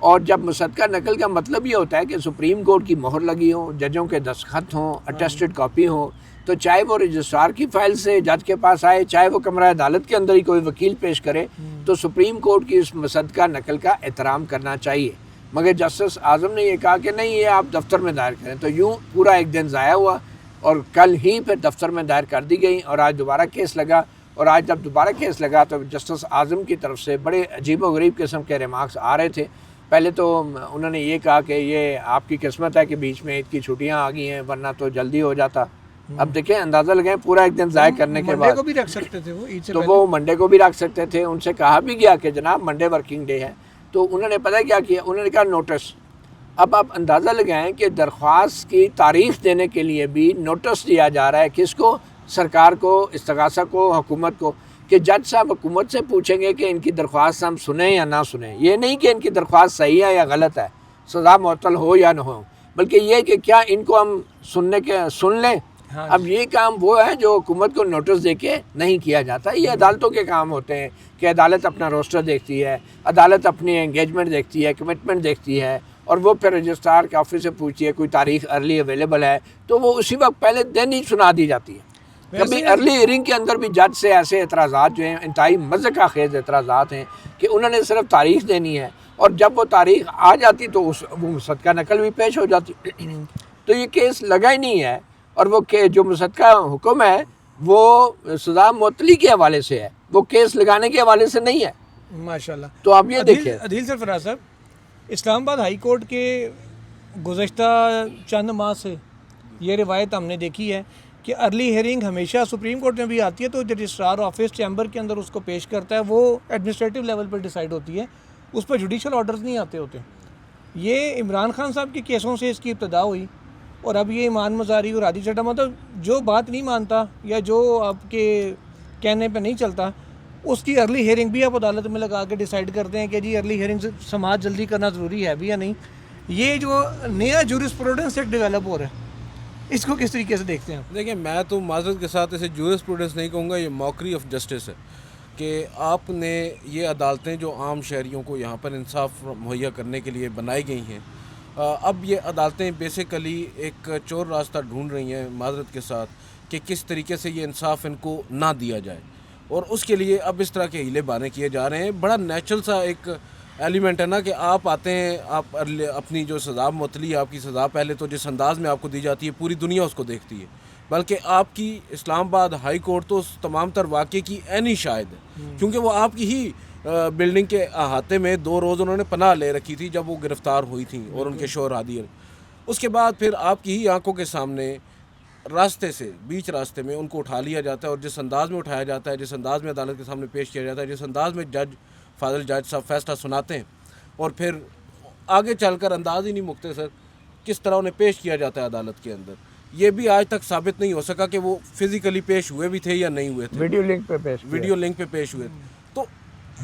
اور جب مصدقہ نقل کا مطلب یہ ہوتا ہے کہ سپریم کورٹ کی مہر لگی ہو، ججوں کے دستخط ہوں، اٹیسٹڈ کاپی ہوں، تو چاہے وہ رجسٹرار کی فائل سے جج کے پاس آئے، چاہے وہ کمرہ عدالت کے اندر ہی کوئی وکیل پیش کرے، تو سپریم کورٹ کی اس مصدقہ نقل کا احترام کرنا چاہیے. مگر جسٹس اعظم نے یہ کہا کہ نہیں، یہ آپ دفتر میں دائر کریں. تو یوں پورا ایک دن ضائع ہوا اور کل ہی پھر دفتر میں دائر کر دی گئی اور آج دوبارہ کیس لگا. اور آج جب دوبارہ کیس لگا تو جسٹس اعظم کی طرف سے بڑے عجیب و غریب قسم کے ریمارکس آ رہے تھے. پہلے تو انہوں نے یہ کہا کہ یہ آپ کی قسمت ہے کہ بیچ میں عید کی چھٹیاں آ گئی ہیں، ورنہ تو جلدی ہو جاتا. اب دیکھیں، اندازہ لگائیں، پورا ایک دن ضائع کرنے کے بعد منڈے کو بھی رکھ سکتے تھے وہ عید سے تو پہلے. وہ منڈے کو بھی رکھ سکتے تھے. ان سے کہا بھی گیا کہ جناب منڈے ورکنگ ڈے ہے. تو انہوں نے پتہ کیا کیا، انہوں نے کہا نوٹس. اب آپ اندازہ لگائیں کہ درخواست کی تاریخ دینے کے لیے بھی نوٹس دیا جا رہا ہے. کس کو؟ سرکار کو، استغاثہ کو، حکومت کو، کہ جج صاحب حکومت سے پوچھیں گے کہ ان کی درخواست ہم سنیں یا نہ سنیں. یہ نہیں کہ ان کی درخواست صحیح ہے یا غلط ہے، سزا معطل ہو یا نہ ہو، بلکہ یہ کہ کیا ان کو ہم سن لیں. اب یہ کام وہ ہے جو حکومت کو نوٹس دے کے نہیں کیا جاتا. یہ عدالتوں کے کام ہوتے ہیں کہ عدالت اپنا روسٹر دیکھتی ہے، عدالت اپنی انگیجمنٹ دیکھتی ہے، کمٹمنٹ دیکھتی ہے، اور وہ پھر رجسٹرار کے آفس سے پوچھتی ہے کوئی تاریخ ارلی اویلیبل ہے تو وہ اسی وقت پہلے دن ہی سنا دی جاتی ہے. کبھی ارلی ہیئرنگ کے اندر بھی جج سے ایسے اعتراضات جو ہیں، انتہائی مضحکہ خیز اعتراضات ہیں کہ انہوں نے صرف تاریخ دینی ہے، اور جب وہ تاریخ آ جاتی تو وہ مصدقہ نقل بھی پیش ہو جاتی. تو یہ کیس لگا ہی نہیں ہے، اور وہ جو مصدقہ حکم ہے وہ سزا معطلی کے حوالے سے ہے، وہ کیس لگانے کے حوالے سے نہیں ہے. ماشاءاللہ. تو آپ یہ دیکھیں. عدیل سرفراز صاحب، اسلام آباد ہائی کورٹ کے گزشتہ چند ماہ سے یہ روایت ہم نے دیکھی ہے کہ ارلی ہیئرنگ ہمیشہ سپریم کورٹ میں بھی آتی ہے تو رجسٹرار آفس چیمبر کے اندر اس کو پیش کرتا ہے، وہ ایڈمنسٹریٹو لیول پر ڈیسائیڈ ہوتی ہے، اس پر جوڈیشل آرڈرز نہیں آتے ہوتے. یہ عمران خان صاحب کے کیسوں سے اس کی ابتدا ہوئی، اور اب یہ ایمان مزاری اور ہادی چڈھا، مطلب جو بات نہیں مانتا یا جو آپ کے کہنے پہ نہیں چلتا، اس کی ارلی ہیئرنگ بھی آپ عدالت میں لگا کے ڈیسائیڈ کرتے ہیں کہ جی ارلی ہیئرنگ سماعت جلدی کرنا ضروری ہے بھی یا نہیں. یہ جو نیا جورسپروڈنس ایک ڈیولپ ہو رہا ہے، اس کو کس طریقے سے دیکھتے ہیں آپ؟ دیکھیں، میں تو معذرت کے ساتھ اسے جورسپروڈنس نہیں کہوں گا، یہ موکری آف جسٹس ہے کہ آپ نے یہ عدالتیں جو عام شہریوں کو یہاں پر انصاف مہیا کرنے کے لیے بنائی گئی ہیں، اب یہ عدالتیں بیسیکلی ایک چور راستہ ڈھونڈ رہی ہیں معذرت کے ساتھ کہ کس طریقے سے یہ انصاف ان کو نہ دیا جائے، اور اس کے لیے اب اس طرح کے ہیلے بانے کیے جا رہے ہیں. بڑا نیچرل سا ایک ایلیمنٹ ہے نا کہ آپ آتے ہیں، آپ اپنی جو سزا معطلی ہے، آپ کی سزا پہلے تو جس انداز میں آپ کو دی جاتی ہے پوری دنیا اس کو دیکھتی ہے، بلکہ آپ کی اسلام آباد ہائی کورٹ تو اس تمام تر واقعے کی عینی شاہد ہے، کیونکہ وہ آپ کی ہی بلڈنگ کے احاطے میں 2 روز انہوں نے پناہ لے رکھی تھی جب وہ گرفتار ہوئی تھیں اور ان کے شوہر ہادی. اس کے بعد پھر آپ کی ہی آنکھوں کے سامنے راستے سے، بیچ راستے میں ان کو اٹھا لیا جاتا ہے، اور جس انداز میں اٹھایا جاتا ہے، جس انداز میں عدالت کے سامنے پیش کیا جاتا ہے، جس انداز میں فاضل جج صاحب فیصلہ سناتے ہیں، اور پھر آگے چل کر انداز ہی نہیں مکتے سر کس طرح انہیں پیش کیا جاتا ہے عدالت کے اندر. یہ بھی آج تک ثابت نہیں ہو سکا کہ وہ فزیکلی پیش ہوئے بھی تھے یا نہیں ہوئے تھے، ویڈیو لنک پہ پیش ہوئے. تو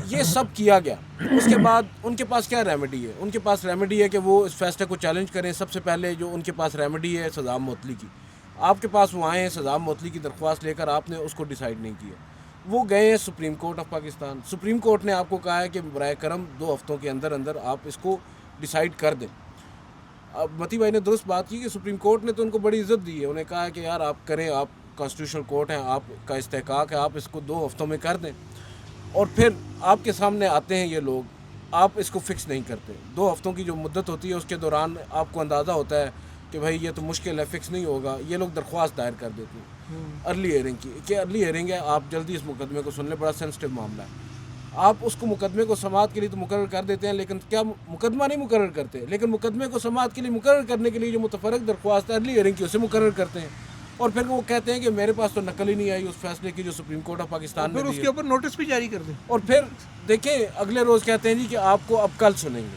یہ سب کیا گیا. اس کے بعد ان کے پاس کیا ریمیڈی ہے؟ ان کے پاس ریمیڈی ہے کہ وہ اس فیصلے کو چیلنج کریں. سب سے پہلے جو ان کے پاس ریمیڈی ہے سزا معطلی کی. آپ کے پاس وہ آئے ہیں سزا معطلی کی درخواست لے کر، آپ نے اس کو ڈیسائیڈ نہیں کیا. وہ گئے ہیں supreme court of Pakistan. Supreme court نے آپ کو کہا ہے کہ برائے کرم 2 ہفتوں کے اندر اندر آپ اس کو ڈیسائیڈ کر دیں. اب متی بھائی نے درست بات کی کہ سپریم کورٹ نے تو ان کو بڑی عزت دی ہے، انہیں کہا ہے کہ یار آپ کریں، آپ کانسٹیٹیوشنل کورٹ ہیں، آپ کا استحقاق ہے، آپ اس کو 2 ہفتوں میں کر دیں. اور پھر آپ کے سامنے آتے ہیں یہ لوگ، آپ اس کو فکس نہیں کرتے. 2 ہفتوں کی جو مدت ہوتی ہے اس کے دوران آپ کو اندازہ ہوتا ہے کہ بھائی یہ تو مشکل ہے، فکس نہیں ہوگا. یہ لوگ درخواست دائر کر دیتے ہیں ارلی ہیئرنگ کی کہ ارلی ہیئرنگ ہے، آپ جلدی اس مقدمے کو سن لیں، بڑا سینسٹیو معاملہ ہے. آپ اس کو مقدمے کو سماعت کے لیے تو مقرر کر دیتے ہیں، لیکن کیا مقدمہ نہیں مقرر کرتے، لیکن مقدمے کو سماعت کے لیے مقرر کرنے کے لیے جو متفرق درخواست ہے ارلی ہیئرنگ کی اسے مقرر کرتے ہیں. اور پھر وہ کہتے ہیں کہ میرے پاس تو نقل ہی نہیں آئی اس فیصلے کی جو سپریم کورٹ آف پاکستان نے دی ہے، اس کے اوپر نوٹس بھی جاری کر دیں. اور پھر دیکھیں اگلے روز کہتے ہیں جی کہ آپ کو اب کل سنیں گے.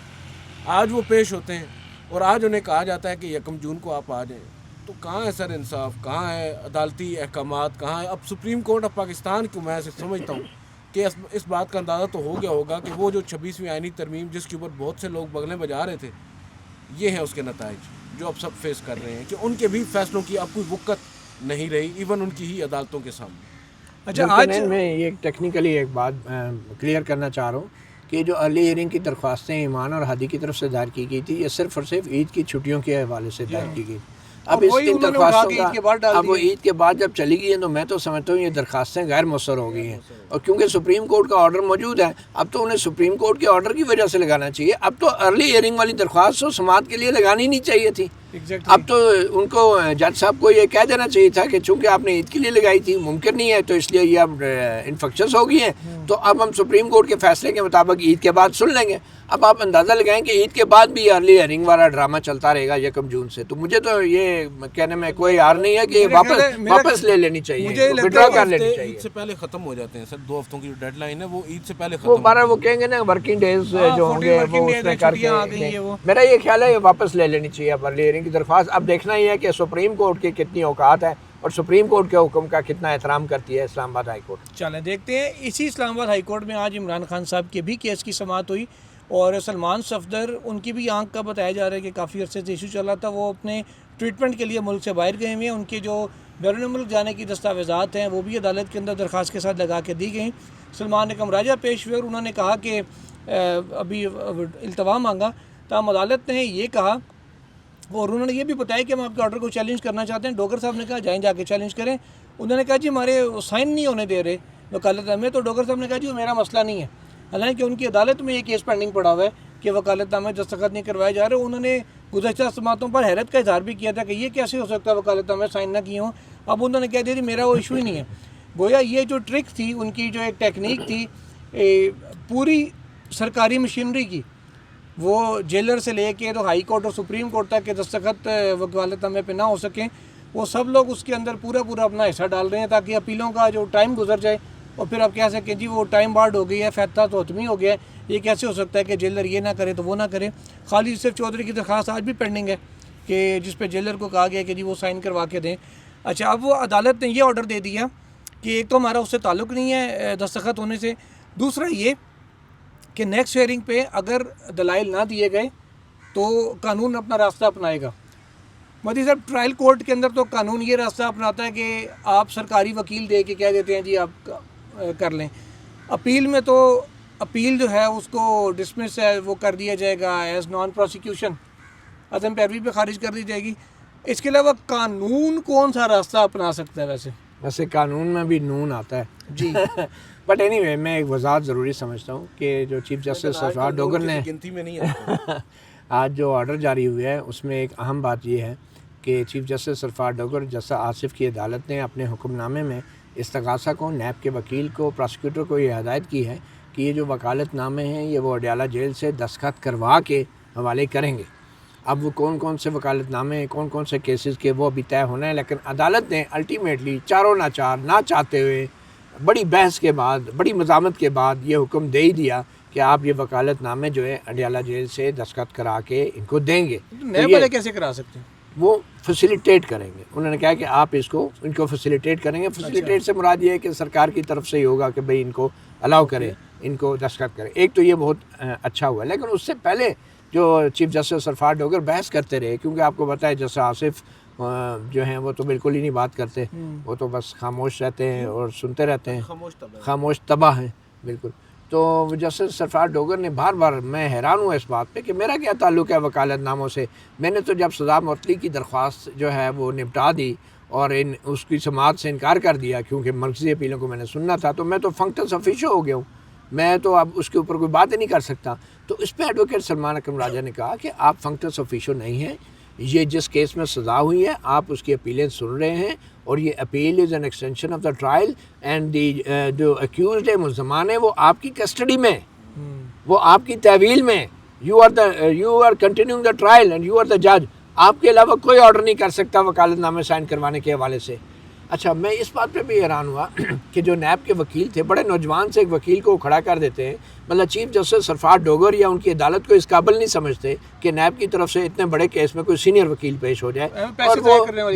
آج وہ پیش ہوتے ہیں اور آج انہیں کہا جاتا ہے کہ 1 جون کو آپ آ جائیں. تو کہاں ہے سر انصاف، کہاں ہے عدالتی احکامات، کہاں ہے؟ اب سپریم کورٹ آف پاکستان کو میں سمجھتا ہوں کہ اس بات کا اندازہ تو ہو گیا ہوگا کہ وہ جو 26ویں آئینی ترمیم جس کے اوپر بہت سے لوگ بغلیں بجا رہے تھے، یہ ہیں اس کے نتائج جو اب سب فیس کر رہے ہیں کہ ان کے بھی فیصلوں کی اب کوئی وقت نہیں رہی، ایون ان کی ہی عدالتوں کے سامنے. اچھا، آج میں ایک ٹیکنیکلی ایک بات کلیئر کرنا چاہ رہا ہوں کہ جو ارلی ہیئرنگ کی درخواستیں ایمان اور ہادی کی طرف سے دائر کی گئی تھی یہ صرف اور صرف عید کی چھٹیوں کے حوالے سے دائر کی گئی. اب اس ان درخواستوں کا اب وہ عید کے بعد جب چلی گئی ہیں تو میں تو سمجھتا ہوں یہ درخواستیں غیر مؤثر ہو گئی ہیں. اور کیونکہ سپریم کورٹ کا آرڈر موجود ہے اب تو انہیں سپریم کورٹ کے آرڈر کی وجہ سے لگانا چاہیے. اب تو ارلی ہیئرنگ والی درخواست تو سماعت کے لیے لگانی نہیں چاہیے تھی. اب تو ان کو جج صاحب کو یہ کہہ دینا چاہیے تھا کہ چونکہ آپ نے عید کے لیے لگائی تھی ممکن نہیں ہے تو اس لیے یہ اب انفیکشس ہو گئی ہیں تو اب ہم سپریم کورٹ کے فیصلے کے مطابق عید کے بعد سن لیں گے. اب آپ اندازہ لگائیں کہ عید کے بعد بھی ارلی ہیئرنگ والا ڈرامہ چلتا رہے گا 1 جون سے. تو مجھے تو یہ کہنے میں کوئی یار نہیں ہے کہ واپس لے لینی چاہیے, وڈرا کر لینی چاہیے. عید سے پہلے ختم ہو جاتے ہیں سر, 2 ہفتوں کی جو ڈیڈ لائن ہے وہ عید سے پہلے وہ ختم. وہ کہیں گے نا ورکنگ ڈیز جو ہوں گے وہ اس میں کر کے میرا یہ خیال ہے یہ واپس لے لینی چاہیے اب ارلی ہیئرنگ کی درخواست. اب دیکھنا یہ ہے کہ سپریم کورٹ کی کتنی اوقات ہے اور سپریم کورٹ کے حکم کا کتنا احترام کرتی ہے اسلام آباد ہائی کورٹ. چلیں دیکھتے ہیں. اسی اسلام آباد ہائی کورٹ میں آج عمران خان صاحب کے بھی کیس کی سماعت ہوئی اور سلمان صفدر ان کی بھی آنکھ کا بتایا جا رہا ہے کہ کافی عرصے سے ایشو چل رہا تھا. وہ اپنے ٹریٹمنٹ کے لیے ملک سے باہر گئے ہوئے ہیں. ان کے جو بیرون ملک جانے کی دستاویزات ہیں وہ بھی عدالت کے اندر درخواست کے ساتھ لگا کے دی گئیں. سلمان نے کمراجہ پیش ہوئے اور انہوں نے کہا کہ ابھی التوا مانگا. تاہم عدالت نے یہ کہا اور انہوں نے یہ بھی بتایا کہ ہم آپ کے آرڈر کو چیلنج کرنا چاہتے ہیں. ڈوگر صاحب نے کہا جائیں جا کے چیلنج کریں. انہوں نے کہا جی ہمارے سائن نہیں ہونے دے رہے وکالت نامے. تو ڈوگر صاحب نے کہا جی وہ میرا مسئلہ نہیں ہے. حالانکہ ان کی عدالت میں یہ کیس پینڈنگ پڑا ہوا ہے کہ وکالت نامے دستخط نہیں کروائے جا رہے. انہوں نے گزشتہ سماعتوں پر حیرت کا اظہار بھی کیا تھا کہ یہ کیسے ہو سکتا ہے وکالت نامے سائن نہ کیے ہوں. اب انہوں نے کہہ دیا میرا وہ ایشو ہی نہیں ہے. گویا یہ جو ٹرک تھی ان کی جو ایک ٹیکنیک تھی پوری سرکاری مشینری کی, وہ جیلر سے لے کے تو ہائی کورٹ اور سپریم کورٹ تک کے دستخط وکالت نامے پہ نہ ہو سکیں, وہ سب لوگ اس کے اندر پورا اپنا حصہ ڈال رہے ہیں تاکہ اپیلوں کا جو ٹائم گزر جائے اور پھر آپ کہہ سکیں جی وہ ٹائم بارڈ ہو گئی ہے, فیصلہ تو حتمی ہو گیا ہے. یہ کیسے ہو سکتا ہے کہ جیلر یہ نہ کرے تو وہ نہ کرے. خالد یوسف چودھری کی درخواست آج بھی پینڈنگ ہے کہ جس پہ جیلر کو کہا گیا کہ جی وہ سائن کروا کے دیں. اچھا اب وہ عدالت نے یہ آرڈر دے دیا کہ ایک تو ہمارا اس سے تعلق نہیں ہے دستخط ہونے سے, دوسرا یہ کہ نیکسٹ ہیئرنگ پہ اگر دلائل نہ دیے گئے تو قانون اپنا راستہ اپنائے گا. مودی صاحب ٹرائل کورٹ کے اندر تو قانون یہ راستہ اپناتا ہے کہ آپ سرکاری وکیل دے کے کہہ دیتے ہیں جی آپ کر لیں. اپیل میں تو اپیل جو ہے اس کو ڈسمس ہے وہ کر دیا جائے گا ایز نان پروسیکیوشن, عدم پیروی پہ خارج کر دی جائے گی. اس کے علاوہ قانون کون سا راستہ اپنا سکتا ہے؟ ویسے قانون میں بھی نون آتا ہے جی بٹ اینی وے میں ایک وضاحت ضروری سمجھتا ہوں کہ جو چیف جسٹس سرفراز ڈوگر نے گنتی میں نہیں آتا آج جو آرڈر جاری ہوئے ہے اس میں ایک اہم بات یہ ہے کہ چیف جسٹس سرفراز ڈوگر جسٹس آصف کی عدالت نے اپنے حکم نامے میں استغاثہ کو, نیب کے وکیل کو, پراسیکیوٹر کو یہ ہدایت کی ہے کہ یہ جو وکالت نامے ہیں یہ وہ اڈیالہ جیل سے دستخط کروا کے حوالے کریں گے. اب وہ کون سے وکالت نامے ہیں, کون سے کیسز کے, وہ ابھی طے ہونا ہے. لیکن عدالت نے الٹیمیٹلی چاروں ناچار نہ چاہتے ہوئے بڑی بحث کے بعد, بڑی مزاحمت کے بعد یہ حکم دے ہی دیا کہ آپ یہ وکالت نامے جو ہے اڈیالہ جیل سے دستخط کرا کے ان کو دیں گے. نیب والے کیسے کرا سکتے ہیں؟ وہ فیسیلیٹیٹ کریں گے. انہوں نے کہا کہ آپ ان کو فیسیلیٹیٹ کریں گے. فیسیلیٹیٹ سے مراد یہ ہے کہ سرکار کی طرف سے ہی ہوگا کہ بھئی ان کو الاؤ کرے, ان کو دستخط کرے. ایک تو یہ بہت اچھا ہوا. لیکن اس سے پہلے جو چیف جسٹس سرفراز ڈوگر بحث کرتے رہے, کیونکہ آپ کو پتہ ہے جسٹس آصف جو ہیں وہ تو بالکل ہی نہیں بات کرتے, وہ تو بس خاموش رہتے ہیں اور سنتے رہتے ہیں, خاموش تباہ ہیں بالکل. تو جسٹس سرفراز ڈوگر نے بار میں حیران ہوا اس بات پہ کہ میرا کیا تعلق ہے وکالت ناموں سے. میں نے تو جب سزا معطلی کی درخواست جو ہے وہ نپٹا دی اور اس کی سماعت سے انکار کر دیا کیونکہ مرکزی اپیلوں کو میں نے سننا تھا, تو میں تو فنکٹس آفیشو ہو گیا ہوں, میں تو اب اس کے اوپر کوئی بات ہی نہیں کر سکتا. تو اس پہ ایڈوکیٹ سلمان اکرم راجہ نے کہا کہ آپ فنکٹس آفیشو نہیں ہیں, یہ جس کیس میں سزا ہوئی ہے آپ اس کی اپیلیں سن رہے ہیں اور یہ appeal is an extension of the trial and the جو اکیوزڈ ہے, ملزمان ہے, وہ آپ کی کسٹڈی میں, وہ آپ کی تحویل میں. You are continuing the trial and you are the جج. آپ کے علاوہ کوئی آرڈر نہیں کر سکتا وکالت نامے سائن کروانے کے حوالے سے. اچھا میں اس بات پہ بھی حیران ہوا کہ جو نیب کے وکیل تھے, بڑے نوجوان سے ایک وکیل کو کھڑا کر دیتے ہیں. مطلب چیف جسٹس سرفراز ڈوگر یا ان کی عدالت کو اس قابل نہیں سمجھتے کہ نیب کی طرف سے اتنے بڑے کیس میں کوئی سینئر وکیل پیش ہو جائے. اور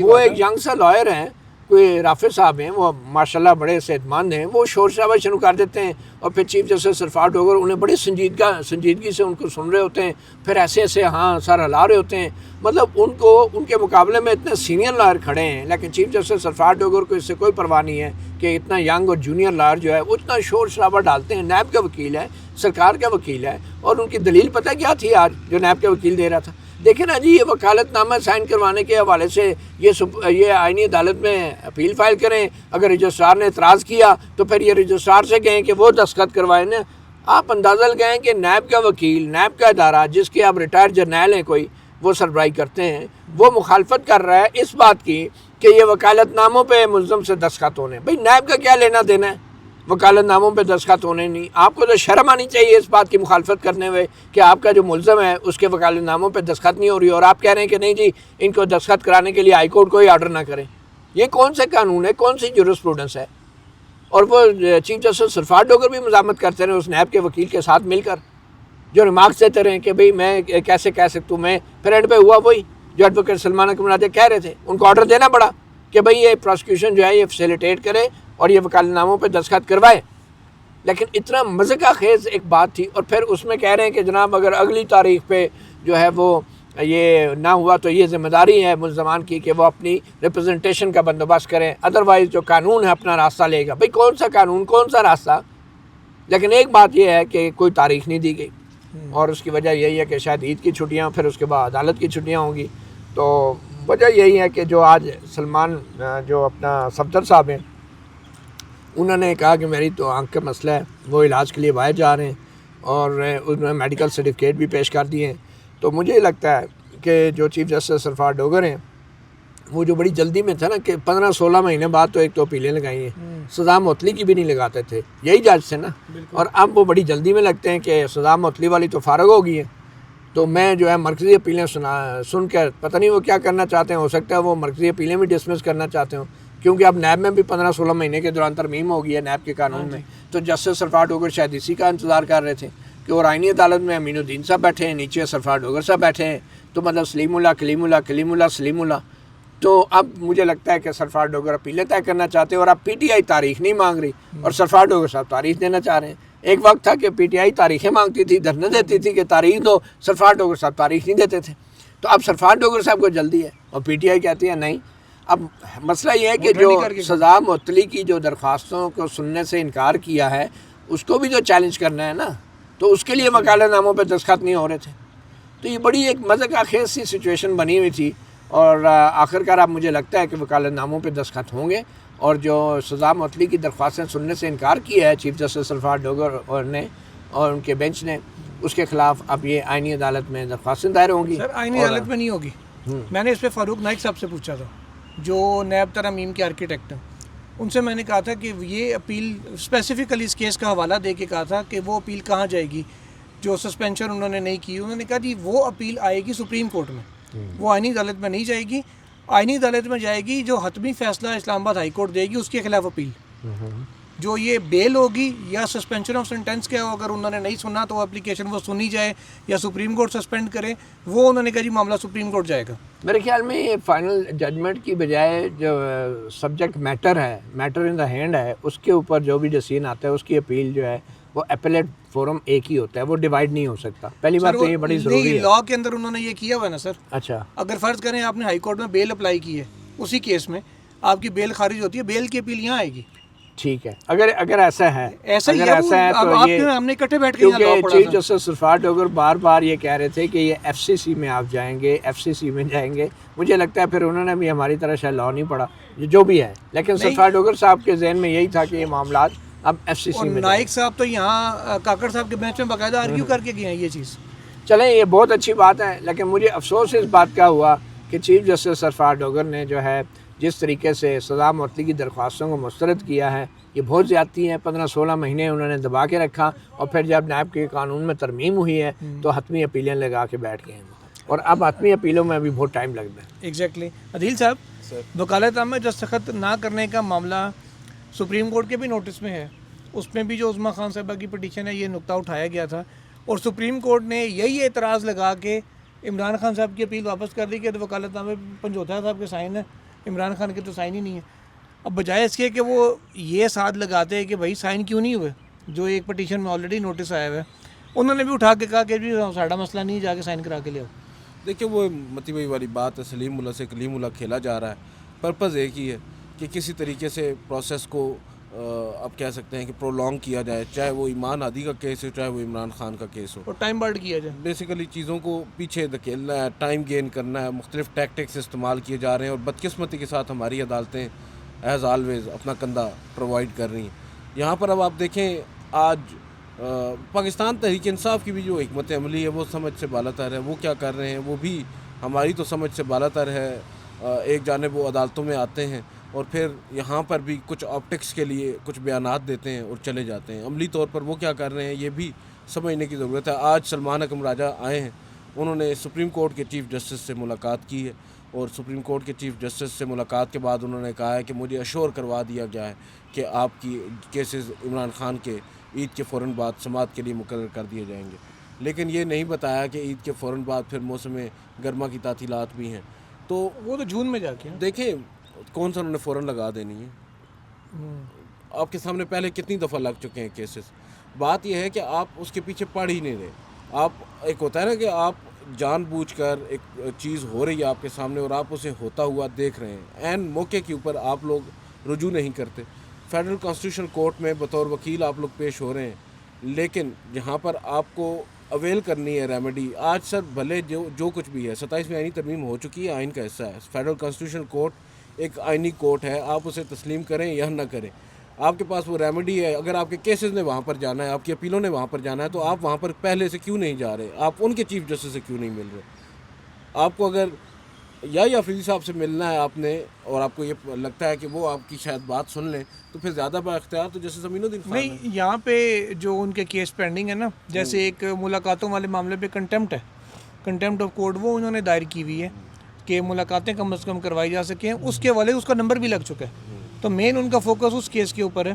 وہ ایک ینگ سا لائر ہیں, کوئی رافع صاحب ہیں, وہ ماشاءاللہ بڑے صحت مند ہیں, وہ شور شرابہ شروع کر دیتے ہیں اور پھر چیف جسٹس سرفراز ڈوگر انہیں بڑی سنجیدگی سے ان کو سن رہے ہوتے ہیں, پھر ایسے ہاں سر ہلا رہے ہوتے ہیں. مطلب ان کے مقابلے میں اتنے سینئر لائر کھڑے ہیں, لیکن چیف جسٹس سرفراز ڈوگر کو اس سے کوئی پرواہ نہیں ہے کہ اتنا ینگ اور جونیئر لائر جو ہے وہ اتنا شور شرابہ ڈالتے ہیں. نیب کا وکیل ہے, سرکار کا وکیل ہے، اور ان کی دلیل پتہ کیا تھی آج جو نیب کا وکیل دے رہا تھا؟ دیکھیں نا جی، یہ وکالت نامہ سائن کروانے کے حوالے سے یہ آئینی عدالت میں اپیل فائل کریں، اگر رجسٹرار نے اعتراض کیا تو پھر یہ رجسٹرار سے کہیں کہ وہ دستخط کروائیں نا۔ آپ اندازہ لگائیں کہ نیب کا وکیل، نیب کا ادارہ جس کے آپ ریٹائر جرنیل ہیں کوئی، وہ سربراہی کرتے ہیں، وہ مخالفت کر رہا ہے اس بات کی کہ یہ وکالت ناموں پہ ملزم سے دستخط ہونے۔ بھئی نیب کا کیا لینا دینا ہے وکالت ناموں پہ دستخط ہونے؟ نہیں، آپ کو تو شرم آنی چاہیے اس بات کی مخالفت کرنے ہوئے کہ آپ کا جو ملزم ہے اس کے وکالت ناموں پہ دستخط نہیں ہو رہی، اور آپ کہہ رہے ہیں کہ نہیں جی ان کو دستخط کرانے کے لیے ہائی کورٹ کوئی آرڈر نہ کرے۔ یہ کون سے قانون ہے، کون سی جورسپروڈنس ہے؟ اور وہ چیف جسٹس سرفراز ڈوگر بھی مزاحمت کرتے رہے اس نیب کے وکیل کے ساتھ مل کر، جو ریمارکس دیتے رہے کہ بھئی میں کیسے کہہ سکتا ہوں، میں پھر اینڈ پہ ہوا وہی جو ایڈوکیٹ سلمان اکمل نادر کہہ رہے تھے، ان کو آرڈر دینا پڑا کہ بھئی یہ پروسیکیوشن جو ہے یہ فیسیلیٹیٹ کرے اور یہ وکالت ناموں پہ دستخط کروائے۔ لیکن اتنا مذاق خیز ایک بات تھی، اور پھر اس میں کہہ رہے ہیں کہ جناب اگر اگلی تاریخ پہ جو ہے وہ یہ نہ ہوا تو یہ ذمہ داری ہے ملزمان کی کہ وہ اپنی ریپرزنٹیشن کا بندوبست کریں، ادروائز جو قانون ہے اپنا راستہ لے گا۔ بھئی کون سا قانون، کون سا راستہ؟ لیکن ایک بات یہ ہے کہ کوئی تاریخ نہیں دی گئی، اور اس کی وجہ یہی ہے کہ شاید عید کی چھٹیاں، پھر اس کے بعد عدالت کی چھٹیاں ہوں گی، تو وجہ یہی ہے کہ جو آج سلمان جو اپنا صفدر صاحب ہیں، انہوں نے کہا کہ میری تو آنکھ کا مسئلہ ہے، وہ علاج کے لیے باہر جا رہے ہیں، اور انہوں نے میڈیکل سرٹیفکیٹ بھی پیش کر دیے ہیں۔ تو مجھے لگتا ہے کہ جو چیف جسٹس سرفراز ڈوگر ہیں، وہ جو بڑی جلدی میں تھا نا کہ 15-16 مہینے بعد تو ایک تو اپیلیں لگائی ہیں، سزا معطلی کی بھی نہیں لگاتے تھے، یہی جج سے نا، اور اب وہ بڑی جلدی میں لگتے ہیں کہ سزا معطلی والی تو فارغ ہو گئی ہے۔ تو میں جو ہے مرکزی اپیلیں سن کر پتہ نہیں وہ کیا کرنا چاہتے ہیں، ہو سکتا ہے وہ مرکزی اپیلیں بھی ڈسمس کرنا چاہتے ہوں، کیونکہ اب نیب میں بھی 15-16 مہینے کے دوران ترمیم ہو گئی ہے نیب کے قانون میں۔ تو جسٹس سرفراز ڈوگر شاید اسی کا انتظار کر رہے تھے کہ اور آئینی عدالت میں امین الدین صاحب بیٹھے ہیں، نیچے سرفراز ڈوگر صاحب بیٹھے ہیں، تو مطلب سلیم اللہ کلیم اللہ کلیم اللہ سلیم اللہ۔ تو اب مجھے لگتا ہے کہ سرفراز ڈوگر اپیلیں طے کرنا چاہتے ہیں، اور اب پی ٹی آئی تاریخ نہیں مانگ رہی، اور سرفراز ڈوگر صاحب تاریخ دینا چاہ رہے ہیں۔ ایک وقت تھا کہ پی ٹی آئی تاریخیں مانگتی تھی، دھرنے دیتی تھی کہ تاریخ دو، سرفراز ڈوگر صاحب تاریخ نہیں دیتے تھے۔ تو اب سرفراز ڈوگر صاحب کو جلدی ہے، اور پی ٹی آئی کہتی ہے نہیں۔ اب مسئلہ یہ ہے کہ جو سزا معطلی کی جو درخواستوں کو سننے سے انکار کیا ہے، اس کو بھی جو چیلنج کرنا ہے نا، تو اس کے لیے وکالت ناموں پہ دستخط نہیں ہو رہے تھے۔ تو یہ بڑی ایک مذاق خیز سی سچویشن بنی ہوئی تھی، اور آخرکار اب مجھے لگتا ہے کہ وکالت ناموں پہ دستخط ہوں گے، اور جو سزا معطلی کی درخواستیں سننے سے انکار کیا ہے چیف جسٹس سرفراز ڈوگر نے اور ان کے بینچ نے، اس کے خلاف اب یہ آئینی عدالت میں درخواستیں دائر ہوں گی۔ سر آئینی عدالت میں نہیں ہوگی، میں نے اس پہ فاروق نائک صاحب سے پوچھا تھا جو نیب ترامیم کے آرکیٹیکٹ ہیں، ان سے میں نے کہا تھا کہ یہ اپیل اسپیسیفکلی اس کیس کا حوالہ دے کے کہا تھا کہ وہ اپیل کہاں جائے گی جو سسپینشن انہوں نے نہیں کی۔ انہوں نے کہا جی وہ اپیل آئے گی سپریم کورٹ میں، وہ آئینی عدالت میں نہیں جائے گی، آئینی عدالت میں جائے گی جو حتمی فیصلہ اسلام آباد ہائی کورٹ دے گی اس کے خلاف اپیل۔ جو یہ بیل ہوگی یا سسپینشن آف سینٹینس کیا ہو، اگر انہوں نے نہیں سنا تو اپلیکیشن وہ سنی جائے یا سپریم کورٹ سسپینڈ کرے، وہ انہوں نے کہا جی معاملہ سپریم کورٹ جائے گا۔ میرے خیال میں یہ فائنل ججمنٹ کی بجائے جو سبجیکٹ میٹر ہے، میٹر ان دا ہینڈ ہے، اس کے اوپر جو بھی ڈیسیژن آتا ہے اس کی اپیل جو ہے وہ اپیلیٹ فورم ایک ہی ہوتا ہے، وہ ڈیوائڈ نہیں ہو سکتا۔ پہلی بات تو یہ بڑی ضروری ہے۔ لاء کے اندر انہوں نے یہ کیا ہوا ہے نا سر۔ اچھا، اگر فرض کریں آپ نے ہائی کورٹ میں بیل اپلائی کی ہے، اسی کیس میں آپ کی بیل خارج ہوتی ہے، بیل کی اپیل یہاں آئے گی۔ ٹھیک ہے، اگر ایسا ہے، ایسا ہی اگر ایسا ہے تو یہ ہم نے اکٹھے بیٹھ کے یہاں لاء کیونکہ پڑھا چیف جسٹس سرفراز ڈوگر بار بار یہ کہہ رہے تھے کہ یہ ایف سی سی میں آپ جائیں گے، ایف سی سی میں جائیں گے۔ مجھے لگتا ہے پھر انہوں نے بھی ہماری طرح شاید لاء نہیں پڑھا، جو بھی ہے، لیکن سرفراز ڈوگر صاحب کے ذہن میں یہی تھا کہ یہ معاملات اب ایف سی سی میں۔ نائک صاحب تو یہاں کاکڑ صاحب کے بینچ میں باقاعدہ آرگیو کر کے گئے ہیں یہ چیز۔ چلیں یہ بہت اچھی بات ہے، لیکن مجھے افسوس اس بات کا ہوا کہ چیف جسٹس سرفراز ڈوگر نے جو ہے جس طریقے سے سزا معطلی کی درخواستوں کو مسترد کیا ہے، یہ بہت زیادتی ہے۔ 15-16 مہینے انہوں نے دبا کے رکھا، اور پھر جب نیب کے قانون میں ترمیم ہوئی ہے تو حتمی اپیلیں لگا کے بیٹھ گئے ہیں، اور اب حتمی اپیلوں میں بھی بہت ٹائم لگتا ہے۔ ایگزیکٹلی۔ عدیل صاحب، وکالت نامہ دستخط نہ کرنے کا معاملہ سپریم کورٹ کے بھی نوٹس میں ہے، اس میں بھی جو عظمیٰ خان صاحبہ کی پٹیشن ہے یہ نقطہ اٹھایا گیا تھا، اور سپریم کورٹ نے یہی اعتراض لگا کے عمران خان صاحب کی اپیل واپس کر دی کہ وکالت نامے پنجوتا صاحب کے سائن ہے، عمران خان کے تو سائن ہی نہیں ہے۔ اب بجائے اس کے کہ وہ یہ ساتھ لگاتے ہیں کہ بھائی سائن کیوں نہیں ہوئے، جو ایک پٹیشن میں آلریڈی نوٹس آیا ہوا ہے، انہوں نے بھی اٹھا کے کہا کہ جی ساڑھا مسئلہ نہیں، جا کے سائن کرا کے لے آؤ۔ دیکھیں وہ متی بھائی والی بات ہے، سلیم اللہ سے کلیم اللہ کھیلا جا رہا ہے، پرپز ایک ہی ہے کہ کسی طریقے سے پروسیس کو آپ کہہ سکتے ہیں کہ پرولونگ کیا جائے، چاہے وہ ایمان ہادی کا کیس ہو، چاہے وہ عمران خان کا کیس ہو. اور ٹائم بارڈ کیا جائے. بیسیکلی چیزوں کو پیچھے دھکیلنا ہے، ٹائم گین کرنا ہے، مختلف ٹیکٹکس استعمال کیے جا رہے ہیں، اور بدقسمتی کے ساتھ ہماری عدالتیں ایز آلویز اپنا کندھا پرووائڈ کر رہی ہیں. یہاں پر اب آپ دیکھیں آج پاکستان تحریک انصاف کی بھی جو حکمت عملی ہے وہ سمجھ سے بالاتر ہے. وہ کیا کر رہے ہیں وہ بھی ہماری تو سمجھ سے بالاتر ہے. ایک جانب وہ عدالتوں میں آتے ہیں اور پھر یہاں پر بھی کچھ آپٹکس کے لیے کچھ بیانات دیتے ہیں اور چلے جاتے ہیں. عملی طور پر وہ کیا کر رہے ہیں یہ بھی سمجھنے کی ضرورت ہے. آج سلمان حکم راجہ آئے ہیں، انہوں نے سپریم کورٹ کے چیف جسٹس سے ملاقات کی ہے، اور سپریم کورٹ کے چیف جسٹس سے ملاقات کے بعد انہوں نے کہا ہے کہ مجھے اشور کروا دیا گیا ہے کہ آپ کی کیسز عمران خان کے عید کے فوراً بعد سماعت کے لیے مقرر کر دیے جائیں گے. لیکن یہ نہیں بتایا کہ عید کے فوراً بعد پھر موسم گرما کی تعطیلات بھی ہیں. تو وہ تو جون میں جا کے دیکھیں کون سا انہوں نے فوراً لگا دینی ہے. آپ کے سامنے پہلے کتنی دفعہ لگ چکے ہیں کیسز. بات یہ ہے کہ آپ اس کے پیچھے پڑھ ہی نہیں رہے. آپ ایک ہوتا ہے نا کہ آپ جان بوجھ کر ایک چیز ہو رہی ہے آپ کے سامنے اور آپ اسے ہوتا ہوا دیکھ رہے ہیں، عین موقع کے اوپر آپ لوگ رجوع نہیں کرتے. فیڈرل کانسٹیٹیوشن کورٹ میں بطور وکیل آپ لوگ پیش ہو رہے ہیں، لیکن جہاں پر آپ کو اویل کرنی ہے ریمیڈی، آج سر بھلے جو کچھ بھی ہے 27ویں آئینی ترمیم ہو چکی ہے، آئین کا حصہ ہے. فیڈرل کانسٹیٹیوشن کورٹ ایک آئینی کورٹ ہے، آپ اسے تسلیم کریں یا نہ کریں. آپ کے پاس وہ ریمیڈی ہے. اگر آپ کے کیسز نے وہاں پر جانا ہے، آپ کی اپیلوں نے وہاں پر جانا ہے، تو آپ وہاں پر پہلے سے کیوں نہیں جا رہے؟ آپ ان کے چیف جسٹس سے کیوں نہیں مل رہے؟ آپ کو اگر یا افریدی صاحب سے ملنا ہے آپ نے، اور آپ کو یہ لگتا ہے کہ وہ آپ کی شاید بات سن لیں، تو پھر زیادہ با اختیار تو جیسے زمین الدین خان ہے. نہیں، یہاں پہ جو ان کے کیس پینڈنگ ہے نا، جیسے ایک ملاقاتوں والے معاملے پہ کنٹیمپٹ ہے، کنٹیمپٹ آف کورٹ، وہ انہوں نے دائر کی ہوئی ہے کہ ملاقاتیں کم از کم کروائی جا سکیں. اس کے والے اس کا نمبر بھی لگ چکا ہے. تو مین ان کا فوکس اس کیس کے اوپر ہے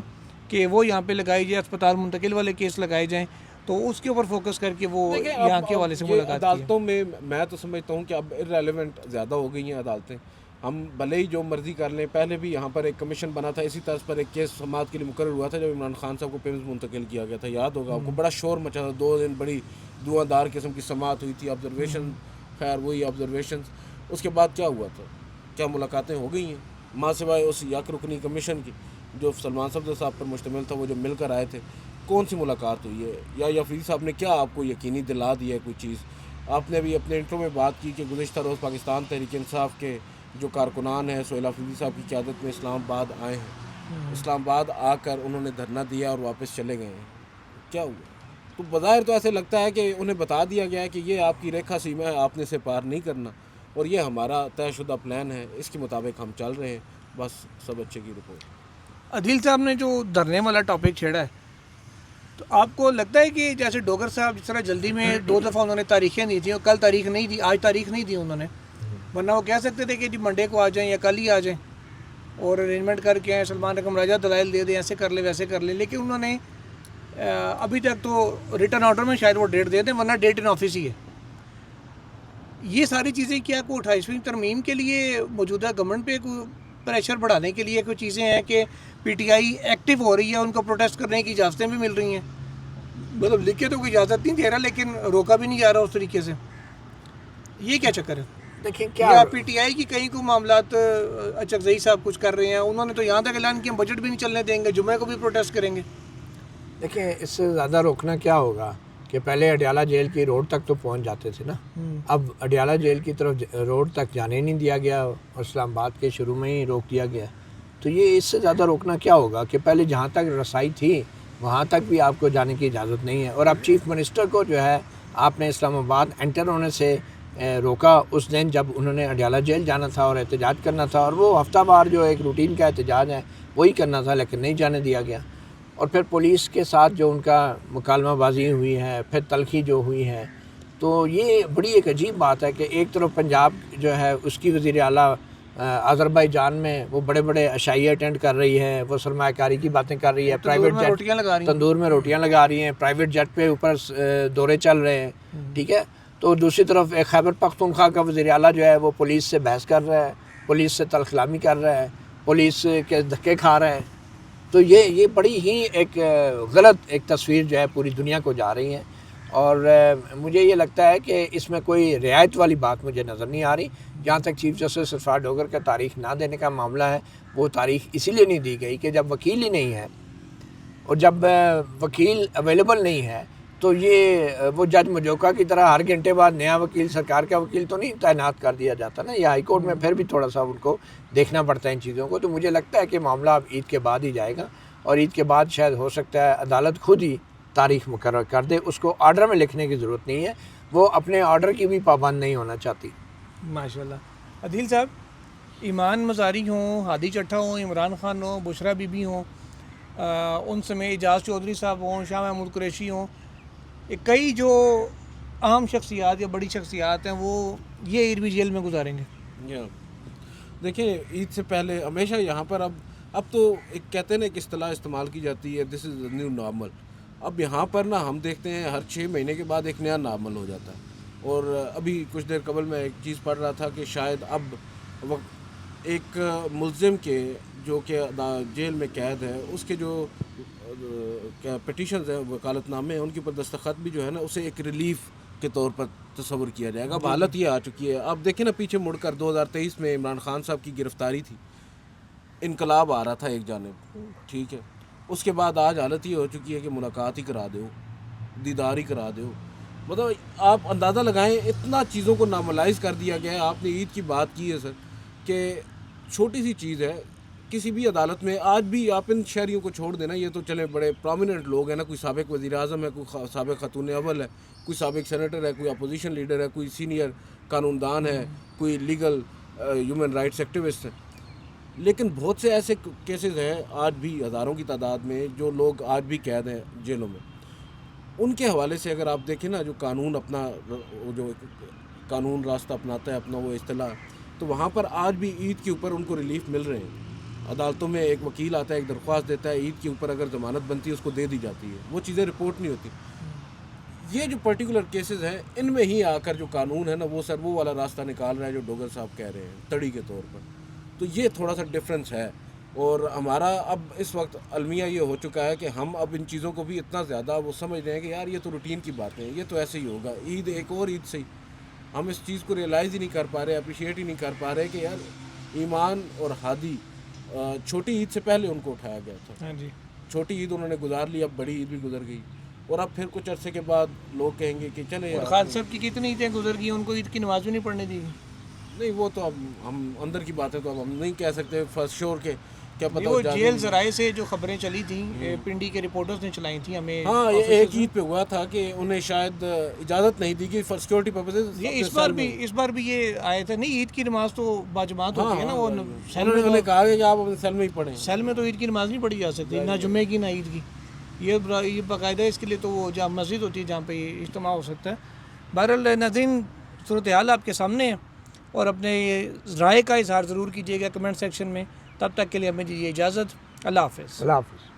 کہ وہ یہاں پہ لگائی جائے، اسپتال منتقل والے کیس لگائے جائیں، تو اس کے اوپر فوکس کر کے وہ یہاں کے والے سے ملاقات کی. عدالتوں میں تو سمجھتا ہوں کہ اب ارریلیونٹ زیادہ ہو گئی ہیں عدالتیں. ہم بھلے ہی جو مرضی کر لیں. پہلے بھی یہاں پر ایک کمیشن بنا تھا، اسی طرز پر ایک کیس سماعت کے لیے مقرر ہوا تھا جب عمران خان صاحب کو پیمز منتقل کیا گیا تھا. یاد ہوگا آپ کو، بڑا شور مچا تھا، 2 دن بڑی دھواں دار قسم کی سماعت ہوئی تھی. آبزرویشن، خیر وہی آبزرویشنز. اس کے بعد کیا ہوا تھا؟ کیا ملاقاتیں ہو گئی ہیں؟ ماں سوائے اس یک رکنی کمیشن کی جو سلمان صفدر صاحب پر مشتمل تھا، وہ جو مل کر آئے تھے، کون سی ملاقات ہوئی ہے؟ یا افریدی صاحب نے کیا آپ کو یقینی دلا دیا ہے کوئی چیز؟ آپ نے بھی اپنے انٹرو میں بات کی کہ گزشتہ روز پاکستان تحریک انصاف کے جو کارکنان ہیں سہیل افریدی صاحب کی قیادت میں اسلام آباد آئے ہیں. اسلام آباد آ کر انہوں نے دھرنا دیا اور واپس چلے گئے ہیں. کیا ہوا؟ تو بظاہر تو ایسے لگتا ہے کہ انہیں بتا دیا گیا ہے کہ یہ آپ کی ریکھا سیما ہے، آپ نے اسے پار نہیں کرنا، اور یہ ہمارا طے شدہ پلان ہے، اس کے مطابق ہم چل رہے ہیں. بس سب اچھے کی رپورٹ. عدیل صاحب نے جو دھرنے والا ٹاپک چھیڑا ہے، تو آپ کو لگتا ہے کہ جیسے ڈوگر صاحب جس طرح جلدی میں 2 دفعہ انہوں نے تاریخیں دی تھیں، اور کل تاریخ نہیں دی، آج تاریخ نہیں دی انہوں نے، ورنہ وہ کہہ سکتے تھے کہ جی منڈے کو آ جائیں یا کل ہی آ جائیں اور ارینجمنٹ کر کے آئیں، سلمان حکم راجہ دلائل دے دیں، ایسے کر لیں ویسے کر لیں. لیکن انہوں نے ابھی تک تو ریٹن آرڈر میں شاید وہ ڈیٹ دے دیں، ورنہ ڈیٹ ان آفس ہی ہے. یہ ساری چیزیں کیا کوئی 28ویں ترمیم کے لیے موجودہ گورنمنٹ پہ کوئی پریشر بڑھانے کے لیے کوئی چیزیں ہیں کہ پی ٹی آئی ایکٹیو ہو رہی ہے، ان کو پروٹیسٹ کرنے کی اجازتیں بھی مل رہی ہیں؟ مطلب لکھ کے تو کوئی اجازت نہیں دے رہا، لیکن روکا بھی نہیں جا رہا اس طریقے سے. یہ کیا چکر ہے؟ دیکھیں کیا پی ٹی آئی کی کہیں کوئی معاملات اچکزئی صاحب کچھ کر رہے ہیں؟ انہوں نے تو یہاں تک اعلان کیا بجٹ بھی نہیں چلنے دیں گے، جمعہ کو بھی پروٹیسٹ کریں گے. دیکھیں اس سے زیادہ روکنا کیا ہوگا کہ پہلے اڈیالہ جیل کی روڈ تک تو پہنچ جاتے تھے نا. اب اڈیالہ جیل کی طرف روڈ تک جانے نہیں دیا گیا اور اسلام آباد کے شروع میں ہی روک دیا گیا. تو یہ اس سے زیادہ روکنا کیا ہوگا کہ پہلے جہاں تک رسائی تھی وہاں تک بھی آپ کو جانے کی اجازت نہیں ہے. اور اب چیف منسٹر کو جو ہے آپ نے اسلام آباد انٹر ہونے سے روکا اس دن جب انہوں نے اڈیالہ جیل جانا تھا اور احتجاج کرنا تھا، اور وہ ہفتہ وار جو ایک روٹین کا احتجاج ہے وہی کرنا تھا، لیکن نہیں جانے دیا گیا. اور پھر پولیس کے ساتھ جو ان کا مکالمہ بازی ہوئی ہے، پھر تلخی جو ہوئی ہے، تو یہ بڑی ایک عجیب بات ہے کہ ایک طرف پنجاب جو ہے اس کی وزیر اعلیٰ آذربائیجان میں وہ بڑے بڑے عشائیے اٹینڈ کر رہی ہے، وہ سرمایہ کاری کی باتیں کر رہی ہے، پرائیویٹ جیٹ تندور میں روٹیاں لگا رہی ہیں، پرائیویٹ جیٹ پہ اوپر دورے چل رہے ہیں، ٹھیک ہے. تو دوسری طرف ایک خیبر پختونخوا کا وزیر اعلیٰ جو ہے وہ پولیس سے بحث کر رہا ہے، پولیس سے تلخ کلامی کر رہا ہے، پولیس کے دھکے کھا رہا ہے. تو یہ بڑی ہی ایک غلط ایک تصویر جو ہے پوری دنیا کو جا رہی ہے. اور مجھے یہ لگتا ہے کہ اس میں کوئی رعایت والی بات مجھے نظر نہیں آ رہی. جہاں تک چیف جسٹس سرفراز ڈوگر کا تاریخ نہ دینے کا معاملہ ہے، وہ تاریخ اسی لیے نہیں دی گئی کہ جب وکیل ہی نہیں ہے، اور جب وکیل اویلیبل نہیں ہے تو یہ وہ جج مجوکا کی طرح ہر گھنٹے بعد نیا وکیل، سرکار کا وکیل تو نہیں تعینات کر دیا جاتا نا. یہ ہائی کورٹ میں پھر بھی تھوڑا سا ان کو دیکھنا پڑتا ہے ان چیزوں کو. تو مجھے لگتا ہے کہ معاملہ اب عید کے بعد ہی جائے گا، اور عید کے بعد شاید ہو سکتا ہے عدالت خود ہی تاریخ مقرر کر دے. اس کو آرڈر میں لکھنے کی ضرورت نہیں ہے، وہ اپنے آرڈر کی بھی پابند نہیں ہونا چاہتی. ماشاء اللہ. عدیل صاحب، ایمان مزاری ہوں، ہادی چٹھا ہوں، عمران خان ہوں، بشرا بی بی ہوں، ان سمیت اعجاز چودھری صاحب ہوں، شاہ محمود قریشی ہوں، کئی جو عام شخصیات یا بڑی شخصیات ہیں، وہ یہ عید بھی جیل میں گزاریں گے. دیکھیں، عید سے پہلے ہمیشہ یہاں پر اب تو ایک کہتے ہیں نا، ایک اصطلاح استعمال کی جاتی ہے، دس از نیو نارمل. اب یہاں پر نا ہم دیکھتے ہیں ہر 6 مہینے کے بعد ایک نیا نارمل ہو جاتا ہے. اور ابھی کچھ دیر قبل میں ایک چیز پڑھ رہا تھا کہ شاید اب ایک ملزم کے جو کہ جیل میں قید ہے، اس کے جو پٹیشنز ہیں، وکالت نامے ہیں، ان کے اوپر دستخط بھی جو ہے نا، اسے ایک ریلیف کے طور پر تصور کیا جائے گا. اب حالت یہ آ چکی ہے. اب دیکھیں نا، پیچھے مڑ کر 2023 میں عمران خان صاحب کی گرفتاری تھی، انقلاب آ رہا تھا ایک جانب، ٹھیک ہے. اس کے بعد آج حالت یہ ہو چکی ہے کہ ملاقات ہی کرا دو، دیدار ہی کرا دو. مطلب آپ اندازہ لگائیں، اتنا چیزوں کو نارملائز کر دیا گیا ہے. آپ نے عید کی بات کی ہے سر، کہ چھوٹی سی چیز ہے. کسی بھی عدالت میں آج بھی آپ ان شہریوں کو چھوڑ دینا، یہ تو چلے بڑے پرومیننٹ لوگ ہیں نا، کوئی سابق وزیر اعظم ہے، کوئی سابق خاتون اول ہے، کوئی سابق سینیٹر ہے، کوئی اپوزیشن لیڈر ہے، کوئی سینئر قانون دان ہے، کوئی لیگل ہیومن رائٹس ایکٹیوسٹ ہے. لیکن بہت سے ایسے کیسز ہیں آج بھی ہزاروں کی تعداد میں، جو لوگ آج بھی قید ہیں جیلوں میں. ان کے حوالے سے اگر آپ دیکھیں نا، جو قانون اپنا جو قانون راستہ اپناتا ہے اپنا، وہ اصطلاح، تو وہاں پر آج بھی عید کے اوپر ان کو ریلیف مل رہے ہیں. عدالتوں میں ایک وکیل آتا ہے، ایک درخواست دیتا ہے، عید کے اوپر اگر ضمانت بنتی ہے اس کو دے دی جاتی ہے. وہ چیزیں رپورٹ نہیں ہوتی. یہ جو پرٹیکولر کیسز ہیں، ان میں ہی آ کر جو قانون ہے نا، وہ سر وہ والا راستہ نکال رہا ہے جو ڈوگر صاحب کہہ رہے ہیں، تڑی کے طور پر. تو یہ تھوڑا سا ڈفرینس ہے. اور ہمارا اب اس وقت المیہ یہ ہو چکا ہے کہ ہم اب ان چیزوں کو بھی اتنا زیادہ وہ سمجھ رہے ہیں کہ یار یہ تو روٹین کی باتیں ہیں، یہ تو ایسے ہی ہوگا. عید ایک اور عید سے ہی ہم اس چیز کو ریئلائز ہی نہیں کر پا رہے، اپریشیٹ ہی نہیں کر پا رہے کہ یار ایمان اور ہادی چھوٹی عید سے پہلے ان کو اٹھایا گیا تھا. ہاں جی، چھوٹی عید انہوں نے گزار لی، اب بڑی عید بھی گزر گئی. اور اب پھر کچھ عرصے کے بعد لوگ کہیں گے کہ چلے اور یار. خالد صاحب کی کتنی عیدیں گزر گئی، ان کو عید کی نماز بھی نہیں پڑھنے دی. نہیں، وہ تو اب ہم اندر کی باتیں تو اب ہم نہیں کہہ سکتے فرسٹ شور کے، کیا پتہ وہ جیل ذرائع سے جو خبریں چلی تھیں، پنڈی کے رپورٹرز نے چلائی تھیں ہمیں. ہاں، یہ ایک عید پہ ہوا تھا کہ انہیں شاید اجازت نہیں دی گئی فار سیکورٹی پرپزز. یہ اس بار بھی یہ آئے تھے نہیں، عید کی نماز تو باجماعت ہوتی ہے نا، وہ انہوں نے کہا کہ آپ اپنے سیل میں ہی پڑھیں. سیل میں تو عید کی نماز نہیں پڑھی جا سکتی، نہ جمعے کی نہ عید کی. یہ باقاعدہ اس کے لیے تو وہ جہاں مسجد ہوتی ہے جہاں پہ یہ اجتماع ہو سکتا ہے. بہرحال ناظرین، صورتحال آپ کے سامنے ہے، اور اپنے رائے کا اظہار ضرور کیجیے گا کمنٹ سیکشن میں. تب تک کے لیے ہمیں دیجیے اجازت. اللہ حافظ. اللہ حافظ.